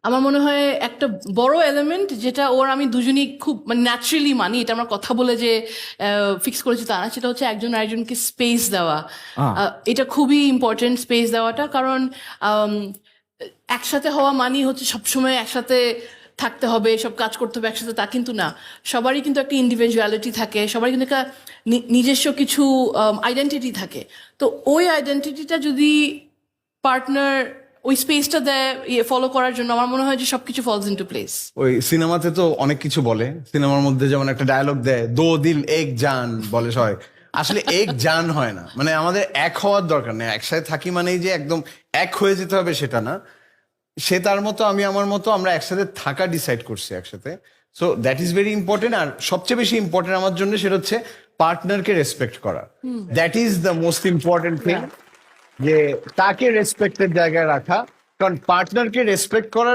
আমার মনে হয় একটা বড় এলিমেন্ট যেটা ওর আমি দুজনই খুব মানে ন্যাচারালি মানি, এটা আমরা কথা বলে যে ফিক্স করেছি তা না, সেটা হচ্ছে একজন আরেকজনকে স্পেস দেওয়া। এটা খুবই ইম্পর্টেন্ট, স্পেস দেওয়াটা। কারণ একসাথে হওয়া মানি হচ্ছে সবসময় একসাথে থাকতে হবে, সব কাজ করতে হবে একসাথে, তা কিন্তু না। সবারই কিন্তু একটা ইন্ডিভিজুয়ালিটি থাকে, সবারই কিন্তু একটা নিজস্ব কিছু আইডেন্টিটি থাকে। তো ওই আইডেন্টিটিটা যদি পার্টনার ওই স্পেসটা দেয় ফলো করার জন্য, আমার মনে হয় যে সবকিছু ফলস ইনটু প্লেস। ওই সিনেমাতে তো অনেক কিছু বলে, সিনেমার মধ্যে যেমন একটা ডায়লগ দেয়, দো দিল এক জান বলে সবাই। আসলে এক জান হয় না, মানে আমাদের এক হওয়ার দরকার নেই, একসাথে থাকি মানেই যে একদম এক হয়ে যেতে হবে সেটা না। সে তার মতো, আমি আমার মতো, আমরা একসাথে থাকা ডিসাইড করছি একসাথে। So that is very important. আর সবচেয়ে বেশি ইম্পর্টেন্ট আমার জন্য সেটা হচ্ছে পার্টনারকে রেসপেক্ট করা। That is the most important thing, যে তাকে রেসপেক্টের জায়গায় রাখা। কারণ পার্টনারকে রেসপেক্ট করার